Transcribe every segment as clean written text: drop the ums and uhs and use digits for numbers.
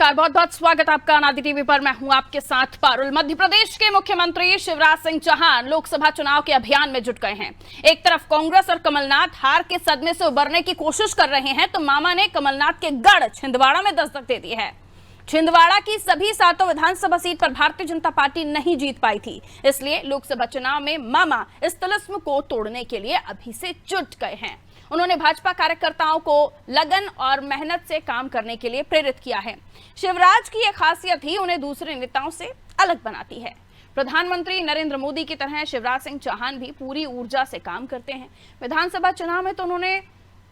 नमस्कार, बहुत बहुत स्वागत आपका अनादि टीवी पर। मैं हूं आपके साथ पारुल। मध्य प्रदेश के मुख्यमंत्री शिवराज सिंह चौहान लोकसभा चुनाव के अभियान में जुट गए हैं। एक तरफ कांग्रेस और कमलनाथ हार के सदमे से उबरने की कोशिश कर रहे हैं, तो मामा ने कमलनाथ के गढ़ छिंदवाड़ा में दस्तक दे दी है। छिंदवाड़ा की सभी 7 विधानसभा सीट पर भारतीय जनता पार्टी नहीं जीत पाई थी, इसलिए लोकसभा चुनाव में मामा इस तिलिस्म को तोड़ने के लिए अभी से जुट गए हैं। उन्होंने भाजपा कार्यकर्ताओं को लगन और मेहनत से काम करने के लिए प्रेरित किया है। शिवराज की यह खासियत ही उन्हें दूसरे नेताओं से अलग बनाती है। प्रधानमंत्री नरेंद्र मोदी की तरह शिवराज सिंह चौहान भी पूरी ऊर्जा से काम करते हैं। विधानसभा चुनाव में तो उन्होंने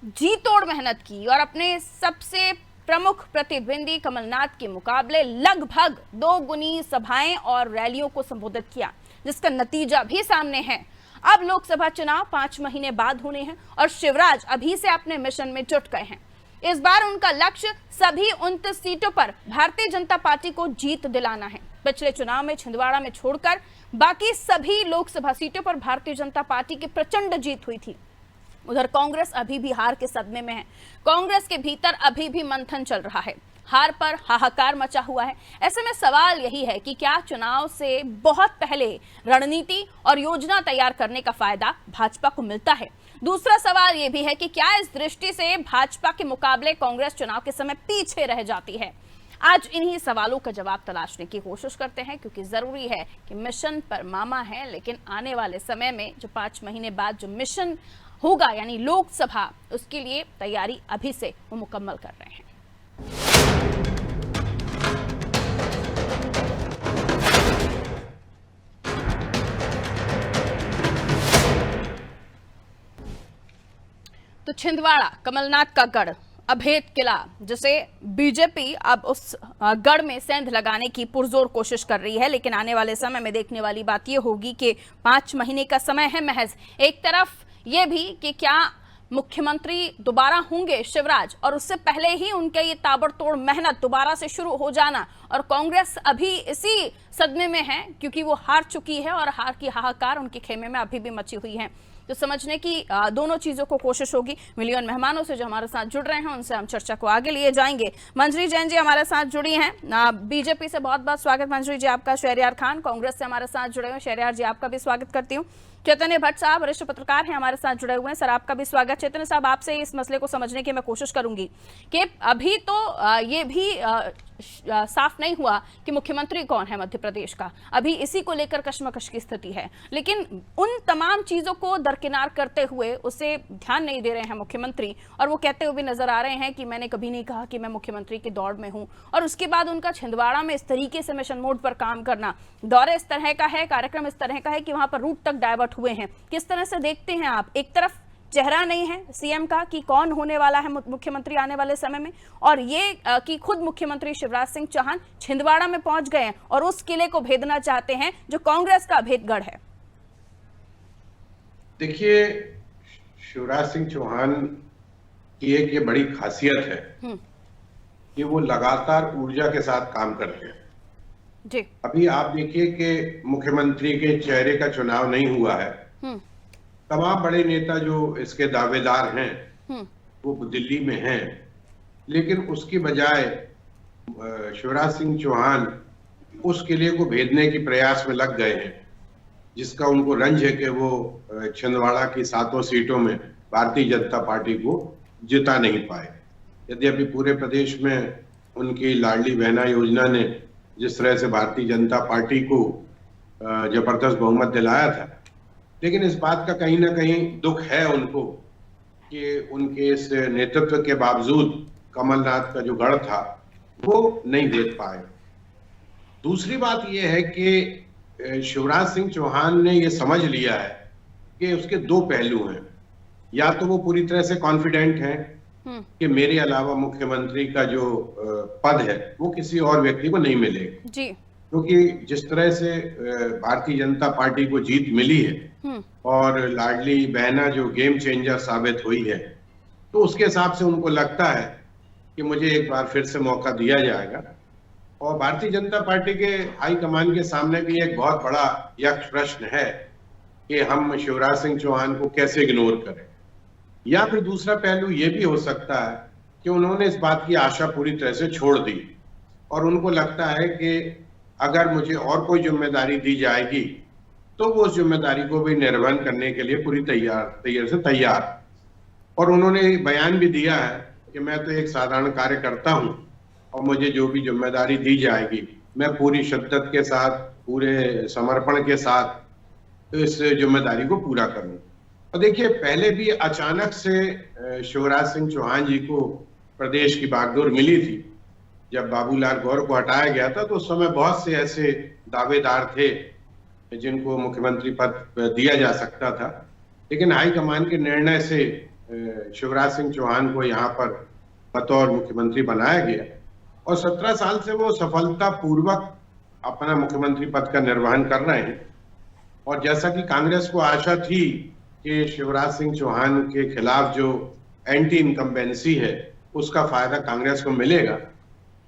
जी तोड़ मेहनत की और अपने सबसे प्रमुख प्रतिद्वंदी कमलनाथ के मुकाबले लगभग 2 गुनी सभाएं और रैलियों को संबोधित किया, जिसका नतीजा भी सामने है। अब लोकसभा चुनाव 5 महीने बाद होने हैं और शिवराज अभी से अपने मिशन में जुट गए हैं। इस बार उनका लक्ष्य सभी 29 सीटों पर भारतीय जनता पार्टी को जीत दिलाना है। पिछले चुनाव में छिंदवाड़ा में छोड़कर बाकी सभी लोकसभा सीटों पर भारतीय जनता पार्टी की प्रचंड जीत हुई थी। उधर कांग्रेस अभी भी हार के सदमे में है। कांग्रेस के भीतर अभी भी मंथन चल रहा है, हार पर हाहाकार मचा हुआ है। ऐसे में सवाल यही है कि क्या चुनाव से बहुत पहले रणनीति और योजना तैयार करने का फायदा भाजपा को मिलता है। दूसरा सवाल यह भी है कि क्या इस दृष्टि से भाजपा के मुकाबले कांग्रेस चुनाव के समय पीछे रह जाती है। आज इन्हीं सवालों का जवाब तलाशने की कोशिश करते हैं, क्योंकि जरूरी है कि मिशन पर मामा है, लेकिन आने वाले समय में जो 5 महीने बाद जो मिशन होगा यानी लोकसभा, उसके लिए तैयारी अभी से वो मुकम्मल कर रहे हैं। तो छिंदवाड़ा कमलनाथ का गढ़, अभेद किला, जिसे बीजेपी अब उस गढ़ में सेंध लगाने की पुरजोर कोशिश कर रही है। लेकिन आने वाले समय में देखने वाली बात यह होगी कि 5 महीने का समय है महज। एक तरफ ये भी कि क्या मुख्यमंत्री दोबारा होंगे शिवराज, और उससे पहले ही उनके ये ताबड़तोड़ मेहनत दोबारा से शुरू हो जाना, और कांग्रेस अभी इसी सदमे में है क्योंकि वो हार चुकी है और हार की हाहाकार उनके खेमे में अभी भी मची हुई है। तो समझने की दोनों चीजों को कोशिश होगी। मिलियन मेहमानों से जो हमारे साथ जुड़ रहे हैं उनसे हम चर्चा को आगे लिए जाएंगे। मंजरी जैन जी हमारे साथ जुड़ी हैं, बीजेपी से बहुत बहुत स्वागत मंजरी जी आपका। शहरयार खान कांग्रेस से हमारे साथ जुड़े हुए हैं, शहरयार जी आपका भी स्वागत करती हूँ। चैतन्य भट्ट साहब वरिष्ठ पत्रकार हैं, हमारे साथ जुड़े हुए हैं, सर आपका भी स्वागत। चैतन्य साहब, आपसे इस मसले को समझने की मैं कोशिश करूंगी कि अभी तो ये भी साफ नहीं हुआ कि मुख्यमंत्री कौन है मध्य प्रदेश का, अभी इसी को लेकर कशमकश की स्थिति है। लेकिन उन तमाम चीजों को दरकिनार करते हुए उसे ध्यान नहीं दे रहे हैं मुख्यमंत्री, और वो कहते हुए भी नजर आ रहे हैं कि मैंने कभी नहीं कहा कि मैं मुख्यमंत्री की दौड़ में हूं। और उसके बाद उनका छिंदवाड़ा में इस तरीके से मिशन मोड पर काम करना, दौरे इस तरह का है, कार्यक्रम इस तरह का है कि वहां पर रूट तक डायवर्ट हुए हैं। किस तरह से देखते हैं आप? एक तरफ चेहरा नहीं है सीएम का कि कौन होने वाला है मुख्यमंत्री आने वाले समय में, और ये कि खुद मुख्यमंत्री शिवराज सिंह चौहान छिंदवाड़ा में पहुंच गए हैं और उस किले को भेदना चाहते हैं जो कांग्रेस का अभेदगढ़ है। देखिए, शिवराज सिंह चौहान की एक ये बड़ी खासियत है कि वो लगातार ऊर्जा के साथ काम करते हैं जी। अभी आप देखिए कि मुख्यमंत्री के चेहरे का चुनाव नहीं हुआ है। तमाम बड़े नेता जो इसके दावेदार हैं वो दिल्ली में हैं, लेकिन उसकी बजाय शिवराज सिंह चौहान उस किले को भेदने के प्रयास में लग गए हैं, जिसका उनको रंज है कि वो छिंदवाड़ा की 7 सीटों में भारतीय जनता पार्टी को जिता नहीं पाए। यदि अभी पूरे प्रदेश में उनकी लाडली बहना योजना ने जिस तरह से भारतीय जनता पार्टी को जबरदस्त बहुमत दिलाया था, लेकिन इस बात का कहीं ना कहीं दुख है उनको कि उनके इस नेतृत्व के बावजूद कमलनाथ का जो गढ़ था वो नहीं देख पाए। दूसरी बात यह है कि शिवराज सिंह चौहान ने ये समझ लिया है कि उसके 2 पहलू हैं। या तो वो पूरी तरह से कॉन्फिडेंट हैं कि मेरे अलावा मुख्यमंत्री का जो पद है वो किसी और व्यक्ति को नहीं मिलेगा जी, क्योंकि जिस तरह से भारतीय जनता पार्टी को जीत मिली है और लाडली बहना जो गेम चेंजर साबित हुई है, तो उसके हिसाब से उनको लगता है कि मुझे एक बार फिर से मौका दिया जाएगा। और भारतीय जनता पार्टी के हाईकमान के सामने भी एक बहुत बड़ा यक्ष प्रश्न है कि हम शिवराज सिंह चौहान को कैसे इग्नोर करें। या फिर दूसरा पहलू ये भी हो सकता है कि उन्होंने इस बात की आशा पूरी तरह से छोड़ दी और उनको लगता है कि अगर मुझे और कोई जिम्मेदारी दी जाएगी तो वो उस जिम्मेदारी को भी निर्वहन करने के लिए पूरी तैयार। और उन्होंने बयान भी दिया है कि मैं तो एक साधारण कार्यकर्ता हूं और मुझे जो भी जिम्मेदारी दी जाएगी मैं पूरी शिद्दत के साथ, पूरे समर्पण के साथ तो इस जिम्मेदारी को पूरा करूं। और देखिए, पहले भी अचानक से शिवराज सिंह चौहान जी को प्रदेश की बागडोर मिली थी। जब बाबूलाल गौर को हटाया गया था तो उस समय बहुत से ऐसे दावेदार थे जिनको मुख्यमंत्री पद दिया जा सकता था, लेकिन हाईकमान के निर्णय से शिवराज सिंह चौहान को यहाँ पर बतौर मुख्यमंत्री बनाया गया और 17 साल से वो सफलतापूर्वक अपना मुख्यमंत्री पद का निर्वहन कर रहे हैं। और जैसा कि कांग्रेस को आशा थी कि शिवराज सिंह चौहान के खिलाफ जो एंटी इनकम्बेंसी है उसका फायदा कांग्रेस को मिलेगा,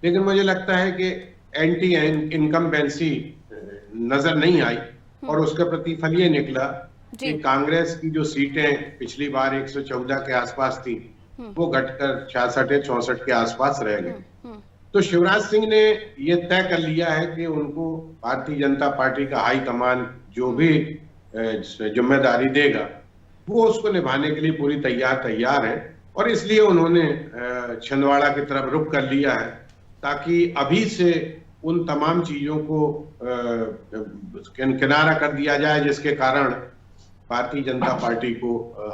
लेकिन मुझे लगता है कि एंटी इनकम्बेंसी नजर नहीं आई और उसका प्रतिफल ये निकला कि कांग्रेस की जो सीटें पिछली बार 114 के आसपास थी वो घटकर 66-64 के आसपास रह गई। तो शिवराज सिंह ने ये तय कर लिया है कि उनको भारतीय जनता पार्टी का हाईकमान जो भी जिम्मेदारी देगा वो उसको निभाने के लिए पूरी तैयार है और इसलिए उन्होंने छिंदवाड़ा की तरफ रुख कर लिया है ताकि अभी से उन तमाम चीजों को किनारा कर दिया जाए जिसके कारण भारतीय जनता पार्टी को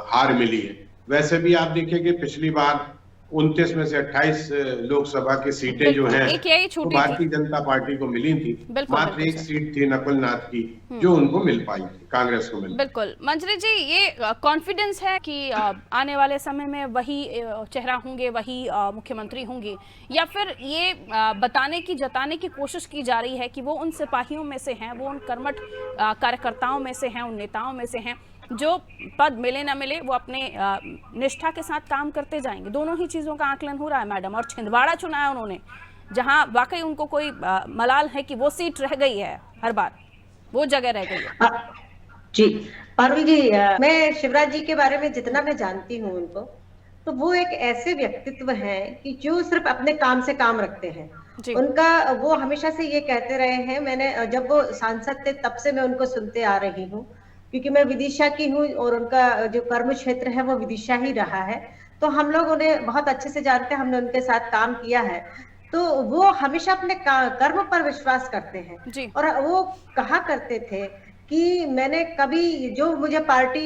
हार मिली है। वैसे भी आप देखिए कि पिछली बार 29 में से 28 लोकसभा की सीटें जो हैं तो भारतीय जनता पार्टी को मिली थी, मात्र एक सीट थी नकुलनाथ की जो उनको मिल पाई थी, कांग्रेस को मिल। बिल्कुल मंजरी जी, ये कॉन्फिडेंस है कि आने वाले समय में वही चेहरा होंगे, वही मुख्यमंत्री होंगे, या फिर ये जताने की कोशिश की जा रही है कि वो उन सिपाहियों में से हैं, वो उन कर्मठ कार्यकर्ताओं में से हैं, उन नेताओं में से हैं जो पद मिले ना मिले वो अपने निष्ठा के साथ काम करते जाएंगे? दोनों ही चीजों का आकलन हो रहा है मैडम। और छिंदवाड़ा चुना है उन्होंने, जहां वाकई उनको कोई मलाल है कि वो सीट रह गई है, हर बार वो जगह रह गई है। जी पारुल जी, मैं शिवराज जी के बारे में जितना मैं जानती हूँ उनको, तो वो एक ऐसे व्यक्तित्व हैं कि जो सिर्फ अपने काम से काम रखते हैं। उनका वो हमेशा से ये कहते रहे हैं, मैंने जब वो सांसद थे तब से मैं उनको सुनते आ रही हूँ, क्योंकि मैं विदिशा की हूँ और उनका जो कर्म क्षेत्र है वो विदिशा ही रहा है, तो हम लोग उन्हें बहुत अच्छे से जानते हैं, हमने उनके साथ काम किया है। तो वो हमेशा अपने कर्म पर विश्वास करते हैं और वो कहा करते थे कि मैंने कभी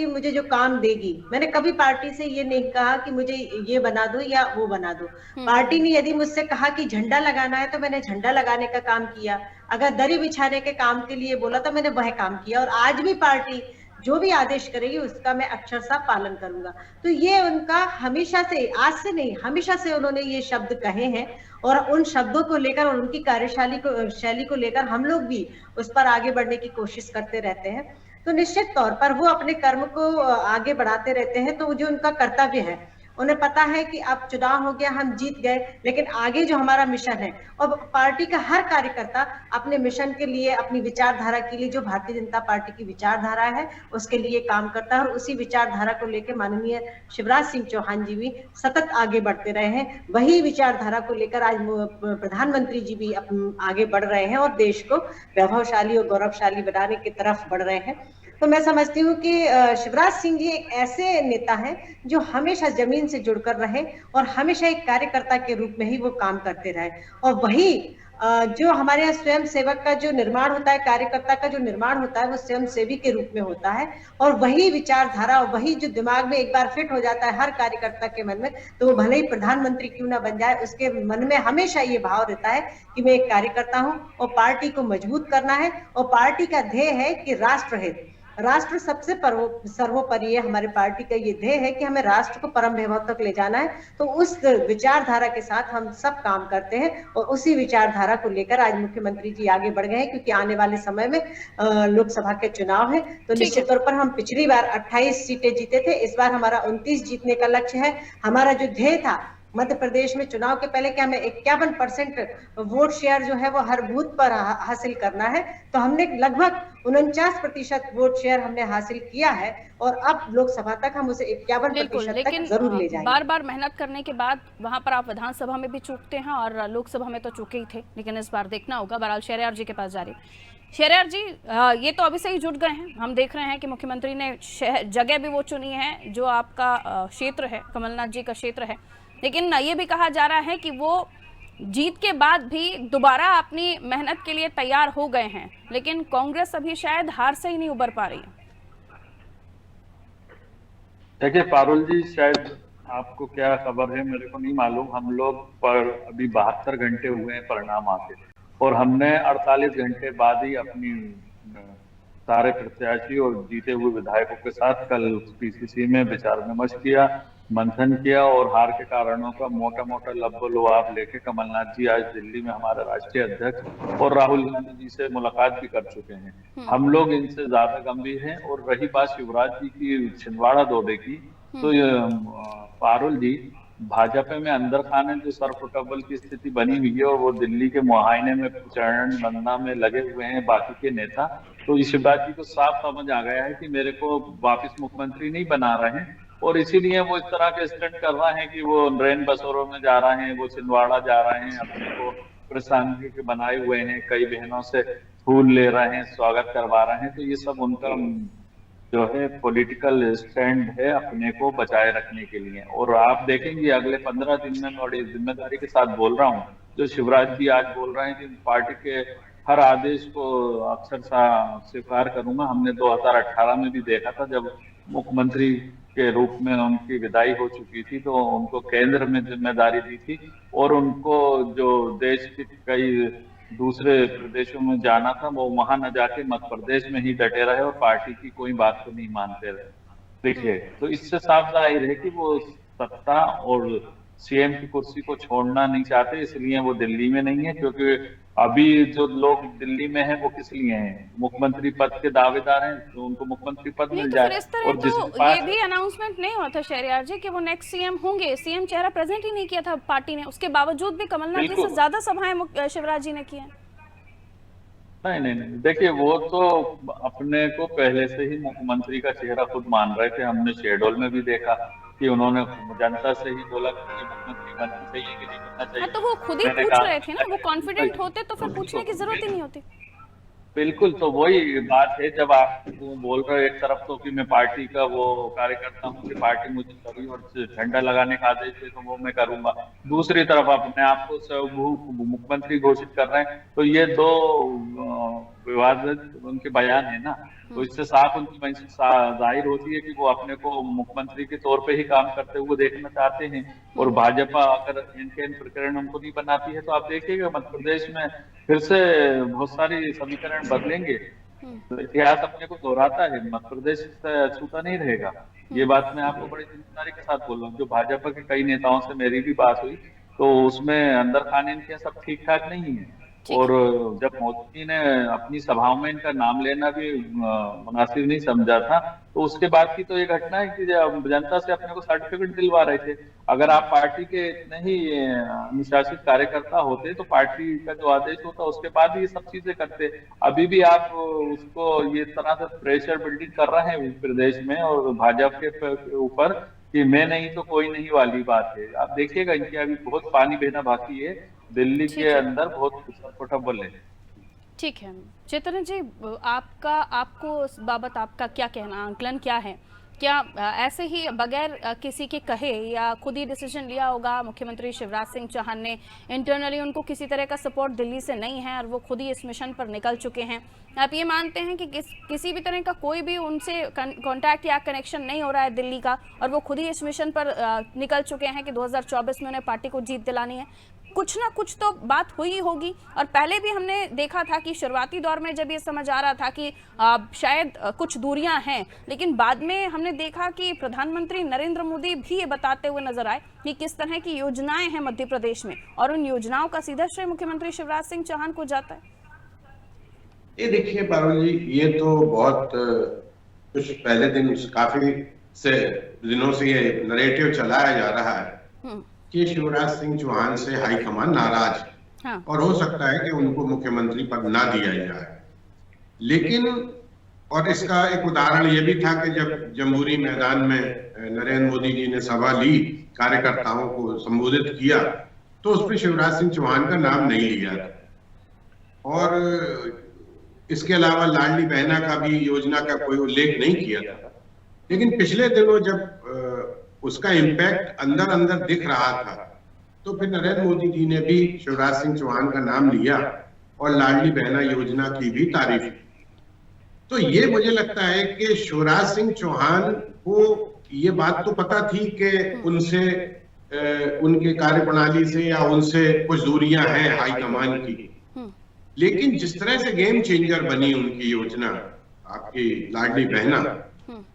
मुझे जो काम देगी, मैंने कभी पार्टी से ये नहीं कहा कि मुझे ये बना दो या वो बना दो। पार्टी ने यदि मुझसे कहा कि झंडा लगाना है तो मैंने झंडा लगाने का काम किया, अगर दरी बिछाने के काम के लिए बोला तो मैंने वह काम किया, और आज भी पार्टी जो भी आदेश करेगी उसका मैं अक्षरशः पालन करूंगा। तो ये उनका हमेशा से, आज से नहीं, हमेशा से उन्होंने ये शब्द कहे हैं और उन शब्दों को लेकर और उनकी शैली को लेकर हम लोग भी उस पर आगे बढ़ने की कोशिश करते रहते हैं। तो निश्चित तौर पर वो अपने कर्म को आगे बढ़ाते रहते हैं। तो जो उनका कर्तव्य है, उन्हें पता है कि अब चुनाव हो गया, हम जीत गए, लेकिन आगे जो हमारा मिशन है, और पार्टी का हर कार्यकर्ता अपने मिशन के लिए, अपनी विचारधारा के लिए, जो भारतीय जनता पार्टी की विचारधारा है उसके लिए काम करता है, और उसी विचारधारा को लेकर माननीय शिवराज सिंह चौहान जी भी सतत आगे बढ़ते रहे हैं। वही विचारधारा को लेकर आज प्रधानमंत्री जी भी आगे बढ़ रहे हैं और देश को वैभवशाली और गौरवशाली बनाने की तरफ बढ़ रहे हैं। तो मैं समझती हूँ कि शिवराज सिंह जी एक ऐसे नेता हैं जो हमेशा जमीन से जुड़कर रहे और हमेशा एक कार्यकर्ता के रूप में ही वो काम करते रहे। और वही जो हमारे यहाँ स्वयं सेवक का जो निर्माण होता है, कार्यकर्ता का जो निर्माण होता है, वो स्वयं सेवी के रूप में होता है। और वही विचारधारा और वही जो दिमाग में एक बार फिट हो जाता है हर कार्यकर्ता के मन में, तो वो भले ही प्रधानमंत्री क्यों ना बन जाए, उसके मन में हमेशा ये भाव रहता है कि मैं एक कार्यकर्ता हूँ और पार्टी को मजबूत करना है, और पार्टी का ध्येय है कि राष्ट्र हित, राष्ट्र सबसे सर्वोपरि है। हमारे पार्टी का ये ध्येय है कि हमें राष्ट्र को परम वैभव तक ले जाना है। तो उस विचारधारा के साथ हम सब काम करते हैं और उसी विचारधारा को लेकर आज मुख्यमंत्री जी आगे बढ़ गए हैं, क्योंकि आने वाले समय में लोकसभा के चुनाव है। तो निश्चित तौर पर हम पिछली बार 28 सीटें जीते थे, इस बार हमारा 29 जीतने का लक्ष्य है। हमारा जो ध्येय था मध्य प्रदेश में चुनाव के पहले कि हमें 51% वोट शेयर जो है वो हर बूथ पर हासिल करना है, तो हमने लगभग 49% वोट शेयर हमने हासिल किया है और अब लोकसभा तक हम उसे 51% तक जरूर ले जाएंगे। बार बार मेहनत करने के बाद वहां पर आप विधानसभा में भी चूकते हैं और लोकसभा में तो चूके ही थे, लेकिन इस बार देखना होगा। बहरहाल शहरयार जी के पास जा रही। शहरयार जी, ये तो अभी से ही जुट गए हैं, हम देख रहे हैं कि मुख्यमंत्री ने जगह भी वो चुनी है जो आपका क्षेत्र है, कमलनाथ जी का क्षेत्र है, लेकिन ये भी कहा जा रहा है कि वो जीत के बाद भी दोबारा अपनी मेहनत के लिए तैयार हो गए हैं, लेकिन कांग्रेस अभी शायद हार से ही नहीं उबर पा रही है। देखिए पारुल जी, शायद आपको क्या खबर है मेरे को नहीं मालूम, हम लोग पर अभी 72 घंटे हुए हैं परिणाम आते, और हमने 48 घंटे बाद ही अपनी सारे प्रत्याशी और जीते हुए विधायकों के साथ कल पीसीसी में विचार विमर्श किया, मंथन किया, और हार के कारणों का मोटा मोटा लब्बो-लुआब लेके कमलनाथ जी आज दिल्ली में हमारे राष्ट्रीय अध्यक्ष और राहुल गांधी जी से मुलाकात भी कर चुके हैं। हम लोग इनसे ज्यादा गंभीर हैं। और रही बात शिवराज जी की छिंदवाड़ा दौरे की, तो पारुल जी, भाजपा में अंदर खाने जो सरफुटबल की स्थिति बनी हुई है और वो दिल्ली के मुआयने में चरण वंदना में लगे हुए हैं बाकी के नेता, तो शिवराज जी को साफ समझ आ गया है कि मेरे को वापस मुख्यमंत्री नहीं बना रहे हैं, और इसीलिए वो इस तरह के स्टंट कर रहे हैं कि वो रेन बसोरों में जा रहे हैं, वो छिंदवाड़ा जा रहे हैं, अपने को प्रशांति के बनाए हुए हैं, कई बहनों से फूल ले रहे हैं, स्वागत करवा रहे हैं। तो ये सब उनका जो है पॉलिटिकल स्टैंड है अपने को बचाए रखने के लिए। और आप देखेंगे अगले 15 दिन में, बड़ी जिम्मेदारी के साथ बोल रहा हूँ, जो शिवराज जी आज बोल रहे हैं कि पार्टी के हर आदेश को अक्षरशः स्वीकार करूंगा। हमने 2018 में भी देखा था, जब मुख्यमंत्री के रूप में उनकी विदाई हो चुकी थी, तो उनको केंद्र में जिम्मेदारी दी थी, और उनको जो देश के कई दूसरे प्रदेशों में जाना था, वो वहां न जाके मध्य प्रदेश में ही डटे रहे और पार्टी की कोई बात को नहीं मानते रहे। देखिए, तो इससे साफ जाहिर है कि वो सत्ता और सीएम की कुर्सी को छोड़ना नहीं चाहते, इसलिए वो दिल्ली में नहीं है। क्योंकि अभी जो लोग दिल्ली में हैं वो किस लिए हैं? मुख्यमंत्री पद के दावेदार हैं, तो उनको मुख्यमंत्री पद मिल जाए। तो इस तरह और तो ये भी अनाउंसमेंट नहीं हुआ था शहरयार जी कि वो नेक्स्ट सीएम होंगे, सीएम चेहरा प्रेजेंट ही नहीं किया था पार्टी ने, उसके बावजूद भी कमलनाथ जी से ज्यादा सभाएं शिवराज जी ने की हैं। नहीं, देखिए, वो तो अपने को पहले से ही मुख्यमंत्री का चेहरा खुद मान रहे थे। हमने शेडोल में भी देखा कि उन्होंने जनता से ही बोला कि मुख्यमंत्री बनना चाहिए कि नहीं बनना चाहिए। तो वो खुद ही पूछ रहे थे ना, वो कॉन्फिडेंट होते तो फिर पूछने की जरूरत ही नहीं होती। बिल्कुल, तो वही बात है, जब आप बोल रहे हो एक तरफ तो कि मैं पार्टी का वो कार्यकर्ता हूँ कि पार्टी मुझे कभी और झंडा लगाने का आदेश दे तो वो मैं करूंगा, दूसरी तरफ अपने आप को मुख्यमंत्री घोषित कर रहे हैं, तो ये दो विवादित उनके बयान है ना। तो इससे साफ उनकी जाहिर होती है कि वो अपने को मुख्यमंत्री के तौर पे ही काम करते हुए देखना चाहते हैं। और भाजपा अगर इनके प्रकरण उनको नहीं बनाती है, तो आप देखिएगा मध्य प्रदेश में फिर से बहुत सारी समीकरण बदलेंगे। तो इतिहास अपने को दोहराता है, मध्य प्रदेश से अछूता नहीं रहेगा। ये बात मैं आपको बड़ी जिम्मेदारी के साथ बोल रहा हूँ। जो भाजपा के कई नेताओं से मेरी भी बात हुई, तो उसमें अंदर खाने इनके सब ठीक ठाक नहीं है। और जब मोदी जी ने अपनी सभाओं में इनका नाम लेना भी मुनासिब नहीं समझा था, तो उसके बाद की तो ये घटना है कि जब जनता से अपने को सर्टिफिकेट दिलवा रहे थे। अगर आप पार्टी के इतने ही अनुशासित कार्यकर्ता होते तो पार्टी का जो आदेश होता उसके बाद ये सब चीजें करते। अभी भी आप उसको ये तरह से प्रेशर बिल्डिंग कर रहे हैं प्रदेश में और भाजपा के ऊपर कि मैं नहीं तो कोई नहीं वाली बात है। आप देखिएगा, इनके अभी बहुत पानी बहना बाकी है, दिल्ली के अंदर बहुत कंफर्टेबल है। ठीक है चैतन्य जी, आपको इस बाबत आपका क्या कहना, आंकलन क्या है? क्या ऐसे ही बगैर किसी के कहे या खुद ही डिसीजन लिया होगा मुख्यमंत्री शिवराज सिंह चौहान ने? इंटरनली उनको किसी तरह का सपोर्ट दिल्ली से नहीं है और वो खुद ही इस मिशन पर निकल चुके हैं। आप ये मानते हैं कि किसी भी तरह का कोई भी उनसे कांटेक्ट या कनेक्शन नहीं हो रहा है दिल्ली का, और वो खुद ही इस मिशन पर निकल चुके हैं कि 2024 में उन्हें पार्टी को जीत दिलानी है? कुछ ना कुछ तो बात हुई होगी। और पहले भी हमने देखा था कि शुरुआती दौर में जब ये समझ आ रहा था कि शायद कुछ दूरियां हैं, लेकिन बाद में हमने देखा कि प्रधानमंत्री नरेंद्र मोदी भी ये बताते हुए नजर आए कि किस तरह की योजनाएं हैं मध्य प्रदेश में, और उन योजनाओं का सीधा श्रेय मुख्यमंत्री शिवराज सिंह चौहान को जाता है। ये देखिए पारुल जी, ये तो बहुत कुछ पहले दिन काफी से दिनों से ये नरेटिव चलाया जा रहा है कि शिवराज सिंह चौहान से हाईकमान नाराज है। हाँ। और हो सकता है कि उनको मुख्यमंत्री पद ना दिया जाए। लेकिन और इसका एक उदाहरण ये भी था कि जब जम्बूरी मैदान में नरेंद्र मोदी जी ने सभा ली, कार्यकर्ताओं को संबोधित किया, तो उसमें शिवराज सिंह चौहान का नाम नहीं लिया था। और इसके अलावा लाडली बहना का भी योजना का कोई उल्लेख नहीं किया था। लेकिन पिछले दिनों जब उसका इम्पैक्ट अंदर अंदर दिख रहा था, तो फिर नरेंद्र मोदी जी ने भी शिवराज सिंह चौहान का नाम लिया और लाडली बहना योजना की भी तारीफ की। तो ये मुझे लगता है कि शिवराज सिंह चौहान को ये बात तो पता थी कि उनसे उनके कार्यप्रणाली से या उनसे कुछ दूरियां हैं हाईकमान की। लेकिन जिस तरह से गेम चेंजर बनी उनकी योजना, आपकी लाडली बहना,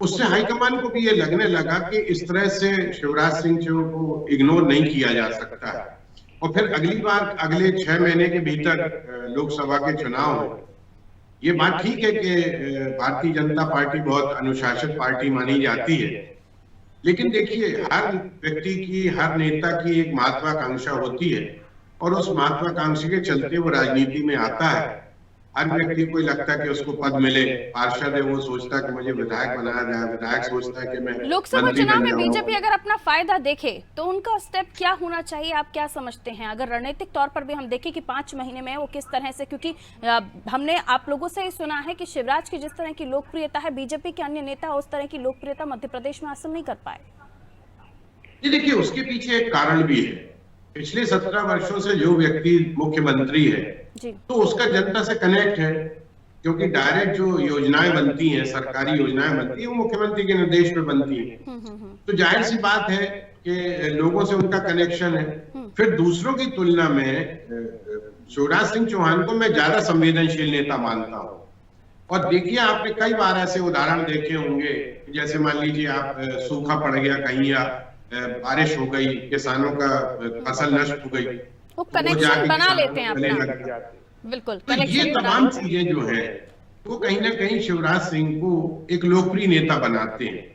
उससे हाईकमान को भी ये लगने लगा कि इस तरह से शिवराज सिंह को इग्नोर नहीं किया जा सकता है। और फिर अगली बार अगले 6 महीने के भीतर लोकसभा के चुनाव, ये बात ठीक है कि भारतीय जनता पार्टी बहुत अनुशासित पार्टी मानी जाती है, लेकिन देखिए हर व्यक्ति की, हर नेता की एक महत्वाकांक्षा होती है और उस महत्वाकांक्षा के चलते वो राजनीति में आता है। हर व्यक्ति को लगता है कि उसको पद मिले, पार्षद है वो सोचता है कि मुझे विधायक बनाया जाए, विधायक सोचता है कि मैं लोकसभा चुनाव में बीजेपी अगर अपना फायदा देखे तो उनका स्टेप क्या होना चाहिए, आप क्या समझते हैं? अगर रणनीतिक तौर पर भी हम देखें कि 5 महीने में वो किस तरह से, क्योंकि हमने आप लोगों से ही सुना है कि शिवराज की जिस तरह की लोकप्रियता है, बीजेपी के अन्य नेता उस तरह की लोकप्रियता मध्य प्रदेश में हासिल नहीं कर पाए। जी देखिए, उसके पीछे एक कारण भी है। पिछले 17 वर्षों से जो व्यक्ति मुख्यमंत्री है तो उसका जनता से कनेक्ट है, क्योंकि डायरेक्ट जो योजनाएं बनती हैं, सरकारी योजनाएं बनती हैं, वो मुख्यमंत्री के निर्देश पे बनती हैं। तो जाहिर सी बात है कि लोगों से उनका कनेक्शन है। फिर दूसरों की तुलना में शिवराज सिंह चौहान को मैं ज्यादा संवेदनशील नेता मानता हूँ। और देखिए, आपने कई बार ऐसे उदाहरण देखे होंगे, जैसे मान लीजिए आप सूखा पड़ गया कहीं या बारिश हो गई, किसानों का फसल नष्ट हो गई, वो कनेक्शन बना लेते हैं अपना। बिल्कुल। तो ये तमाम चीजें जो है वो कहीं ना कहीं शिवराज सिंह को एक लोकप्रिय नेता बनाते हैं।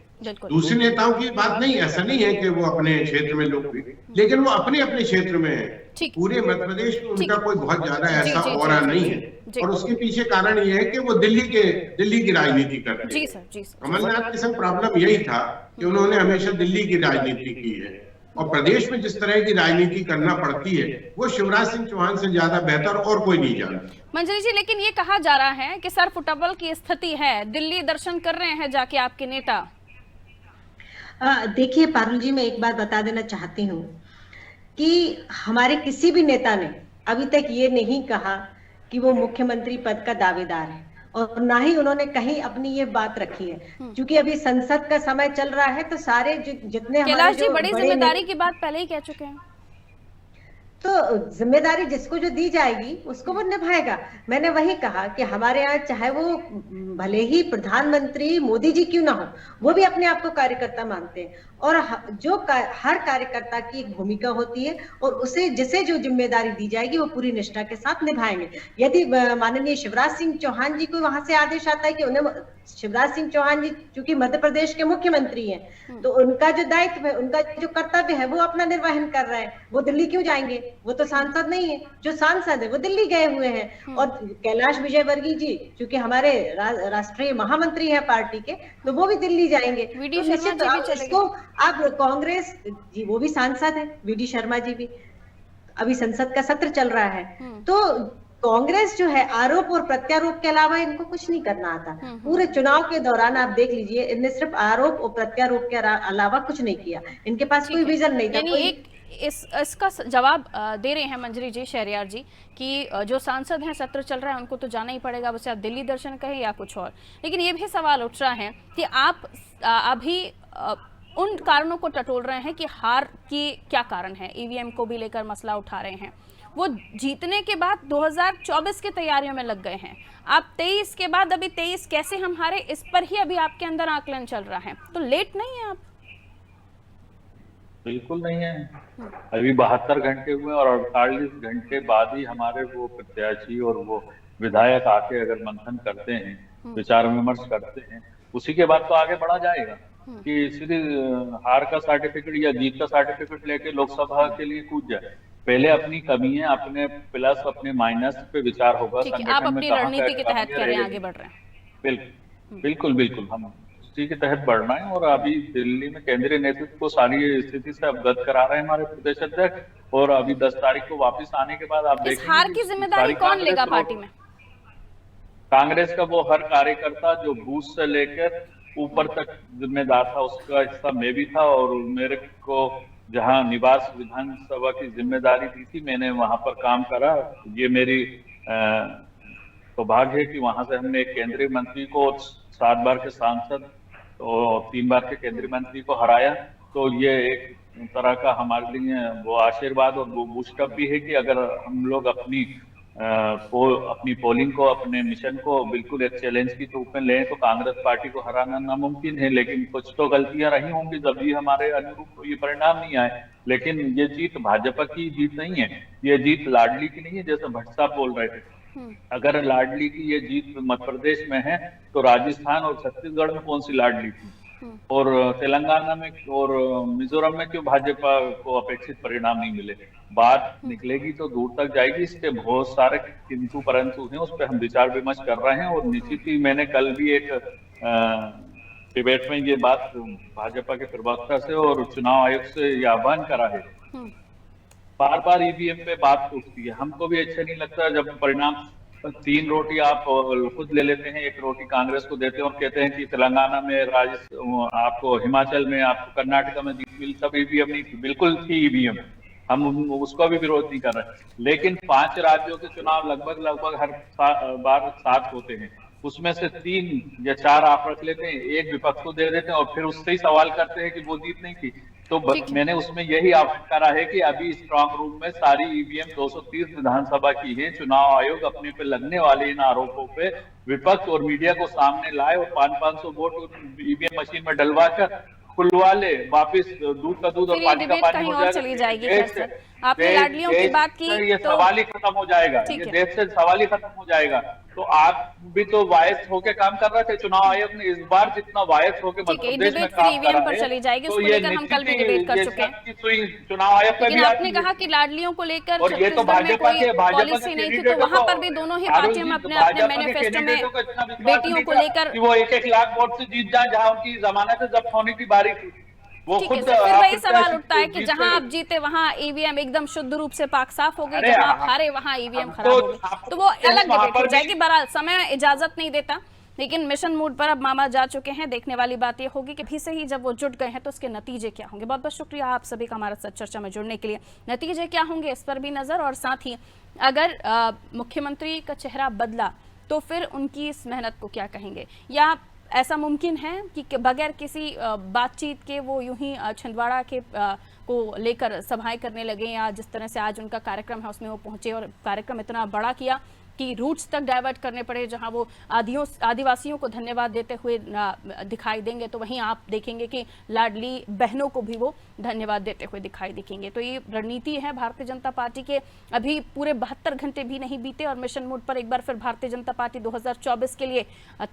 दूसरे नेताओं की बात नहीं, ऐसा नहीं है कि वो अपने क्षेत्र में लोकप्रिय, लेकिन वो अपने अपने क्षेत्र में है। पूरे मध्य प्रदेश में उनका कोई बहुत ज्यादा ऐसा ऑरा नहीं है। और उसके पीछे कारण ये है कि वो दिल्ली की राजनीति करते हैं। कमलनाथ के संग प्रॉब्लम यही था कि उन्होंने हमेशा दिल्ली की राजनीति की है, और प्रदेश में जिस तरह की राजनीति करना पड़ती है वो शिवराज सिंह चौहान से ज्यादा बेहतर और कोई नहीं जानता। मंजरी जी, लेकिन ये कहा जा रहा है कि सर फुटबॉल की स्थिति है, दिल्ली दर्शन कर रहे हैं जाके आपके नेता। देखिए पारुल जी, मैं एक बात बता देना चाहती हूँ कि हमारे किसी भी नेता ने अभी तक ये नहीं कहा कि वो मुख्यमंत्री पद का दावेदार है, और ना ही उन्होंने कहीं अपनी ये बात रखी है। क्योंकि अभी संसद का समय चल रहा है, तो सारे जितने कैलाश जी बड़ी जिम्मेदारी की बात पहले ही कह चुके हैं, तो जिम्मेदारी जिसको जो दी जाएगी उसको वो निभाएगा। मैंने वही कहा कि हमारे यहाँ चाहे वो भले ही प्रधानमंत्री मोदी जी क्यों ना हो, वो भी अपने आप को कार्यकर्ता मानते हैं, और जो हर कार्यकर्ता की एक भूमिका होती है, और उसे जिसे जो जिम्मेदारी दी जाएगी वो पूरी निष्ठा के साथ निभाएंगे। यदि माननीय शिवराज सिंह चौहान जी को वहां से आदेश आता है कि उन्हें, शिवराज सिंह चौहान जी चूंकि मध्य प्रदेश के मुख्यमंत्री हैं, तो उनका जो दायित्व है, उनका जो कर्तव्य है, वो अपना निर्वहन कर रहे हैं। वो दिल्ली क्यों जाएंगे? वो तो सांसद नहीं है। जो सांसद है वो दिल्ली गए हुए हैं। और कैलाश विजयवर्गीय जी चूंकि हमारे राष्ट्रीय महामंत्री है पार्टी के, तो वो भी दिल्ली जाएंगे। तो इसको अब कांग्रेस जी, वो भी सांसद है, वीडी शर्मा जी भी, अभी संसद का सत्र चल रहा है। तो कांग्रेस जो है आरोप और प्रत्यारोप के अलावा इनको कुछ नहीं करना आता। पूरे चुनाव के दौरान आप देख लीजिए, इनने सिर्फ आरोप और प्रत्यारोप के अलावा कुछ नहीं किया। इनके पास कोई विजन नहीं था। इसका जवाब दे रहे हैं मंजरी जी, शहरयार जी, कि जो सांसद हैं सत्र चल रहा है उनको तो जाना ही पड़ेगा, वैसे आप दिल्ली दर्शन कहें या कुछ और। लेकिन ये भी सवाल उठ रहा है कि आप अभी उन कारणों को टटोल रहे हैं कि हार की क्या कारण है, ईवीएम को भी लेकर मसला उठा रहे हैं। वो जीतने के बाद 2024 की तैयारियों में लग गए हैं। आप 23 के बाद अभी 23 कैसे हम हारे, इस पर ही अभी आपके अंदर आकलन चल रहा है। तो लेट नहीं है आप? बिल्कुल नहीं है। अभी 72 घंटे हुए और 48 घंटे बाद ही हमारे वो प्रत्याशी और वो विधायक आके अगर मंथन करते हैं, विचार विमर्श करते हैं, उसी के बाद तो आगे बढ़ा जाएगा। कि सीधे हार का सर्टिफिकेट या जीत का सर्टिफिकेट लेके लोकसभा के लिए कूद जाए। पहले अपनी कमियां, अपने प्लस, अपने माइनस पे विचार होगा। ठीक है, आप अपनी रणनीति के तहत करें, आगे बढ़ रहे हैं। बिल्कुल हम उसी के तहत बढ़ रहे हैं। और अभी दिल्ली में केंद्रीय नेतृत्व को सारी स्थिति से अवगत करा रहे हैं हमारे प्रदेश अध्यक्ष। और अभी 10 तारीख को वापस आने के बाद आप इस देखेंगे हार की जिम्मेदारी कौन लेगा पार्टी में? कांग्रेस का वो हर कार्यकर्ता जो बूथ से लेकर ऊपर तक जिम्मेदार था, उसका हिस्सा मैं भी था। और मेरे को जहां निवास विधानसभा की जिम्मेदारी दी थी, मैंने वहां पर काम करा। ये मेरी सौभाग्य है कि वहां से हमने एक केंद्रीय मंत्री को, 7 बार के सांसद और 3 बार के केंद्रीय मंत्री को हराया। तो ये एक तरह का हमारे लिए वो आशीर्वाद और वो बूस्टअप भी है कि अगर हम लोग अपनी पोलिंग को, अपने मिशन को बिल्कुल एक चैलेंज के रूप में लें तो कांग्रेस पार्टी को हराना नामुमकिन है। लेकिन कुछ तो गलतियां रही होंगी जब भी हमारे अनुरूप ये परिणाम नहीं आए। लेकिन ये जीत भाजपा की जीत नहीं है, ये जीत लाडली की नहीं है जैसे भट्ट साहब बोल रहे थे। अगर लाडली की ये जीत मध्य प्रदेश में है तो राजस्थान और छत्तीसगढ़ में कौन सी लाडली थी? और तेलंगाना में और मिजोरम में क्यों भाजपा को अपेक्षित परिणाम नहीं मिले? बात निकलेगी तो दूर तक जाएगी। इसके बहुत सारे किंतु परंतु हैं, उस पर हम विचार विमर्श कर रहे हैं। और निश्चित ही मैंने कल भी एक डिबेट में ये बात भाजपा के प्रवक्ता से और चुनाव आयोग से ये आह्वान करा है। बार बार ईवीएम पे बात उठती है, हमको भी अच्छा नहीं लगता जब परिणाम 3 रोटी आप खुद ले लेते हैं, 1 रोटी कांग्रेस को देते हैं और कहते हैं कि तेलंगाना में, आपको हिमाचल में, आपको कर्नाटका में जीत मिली, सब ईवीएम नहीं थी। बिल्कुल थी ईवीएम, हम उसका भी विरोध नहीं कर रहे। लेकिन 5 राज्यों के चुनाव लगभग हर बार साथ होते हैं, उसमें से 3 या 4 आप रख लेते हैं, 1 विपक्ष को दे देते हैं और फिर उससे ही सवाल करते हैं कि वो जीत नहीं थी। तो मैंने उसमें यही आह्वान करा है कि अभी स्ट्रांग रूम में सारी ईवीएम 230 विधानसभा की है। चुनाव आयोग अपने पे लगने वाले इन आरोपों पे विपक्ष और मीडिया को सामने लाए और 500 वोट ईवीएम मशीन में डलवा कर खुलवा ले, वापिस दूध का दूध और पानी का पानी हो जाएगा। चली जाएगी। आपने लाडलियों की बात की, ये सवाल ही खत्म हो जाएगा, ये देश से सवाल ही खत्म हो जाएगा। तो आप भी तो वायस होके काम कर रहे थे, चुनाव आयोग ने इस बार जितना वायस होके मध्य प्रदेश में काम करा है, चली जाएगी, तो उसको लेकर हम कल भी डिबेट कर चुके हैं। चुनाव आयोग का भी आपने कहा कि लाडलियों को लेकर और ये तो भाजपा के पॉलिसी नहीं थी, तो वहां पर भी दोनों ही पार्टियां अपने अपने मैनिफेस्टो में बेटियों को लेकर वो 1-1 लाख वोट से जीत जाए जहां उनकी जमानत जब्त होने की बारी थी। वो ठीक है, फिर वही सवाल उठता है कि जहां आप जीते वहां ईवीएम एकदम शुद्ध रूप से पाक साफ हो गई, जहां आप हारे वहां ईवीएम खराब हो गई। तो वो अलग डिबेट हो जाएगी। बहरहाल समय इजाजत नहीं देता, लेकिन मिशन मोड पर अब मामा जा चुके हैं। देखने वाली बात यह होगी कि भी से ही जब वो जुट गए हैं तो उसके नतीजे क्या होंगे। बहुत बहुत शुक्रिया आप सभी का हमारे साथ चर्चा में जुड़ने के लिए। नतीजे क्या होंगे इस पर भी नजर, और साथ ही अगर मुख्यमंत्री का चेहरा बदला तो फिर उनकी इस मेहनत को क्या कहेंगे, या ऐसा मुमकिन है कि बगैर किसी बातचीत के वो यूं ही छिंदवाड़ा के को लेकर सभाएं करने लगे, या जिस तरह से आज उनका कार्यक्रम है उसमें वो पहुंचे और कार्यक्रम इतना बड़ा किया कि रूट्स तक डाइवर्ट करने पड़े, जहां वो आदिवासियों को धन्यवाद देते हुए दिखाई देंगे, तो वहीं आप देखेंगे कि लाडली बहनों को भी वो धन्यवाद देते हुए दिखाई दिखेंगे। तो ये रणनीति है भारतीय जनता पार्टी के। अभी पूरे 72 घंटे भी नहीं बीते और मिशन मोड पर एक बार फिर भारतीय जनता पार्टी 2024 के लिए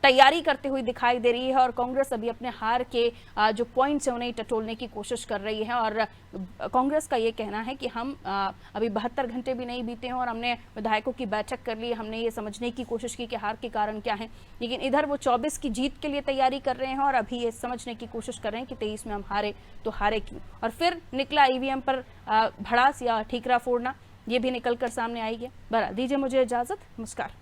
तैयारी करते हुए दिखाई दे रही है। और कांग्रेस अभी अपने हार के जो पॉइंट्स है उन्हें टटोलने की कोशिश कर रही है। और कांग्रेस का ये कहना है कि हम अभी 72 घंटे भी नहीं बीते हैं और हमने विधायकों की बैठक कर ली, हमने ये समझने की कोशिश की कि हार के कारण क्या है, लेकिन इधर वो 24 की जीत के लिए तैयारी कर रहे हैं और अभी ये समझने की कोशिश कर रहे हैं कि 23 में हम हारे तो हारे क्यों। और फिर निकला ईवीएम पर भड़ास या ठीकरा फोड़ना, ये भी निकल कर सामने आई है। बरा दीजिए मुझे इजाजत, नमस्कार।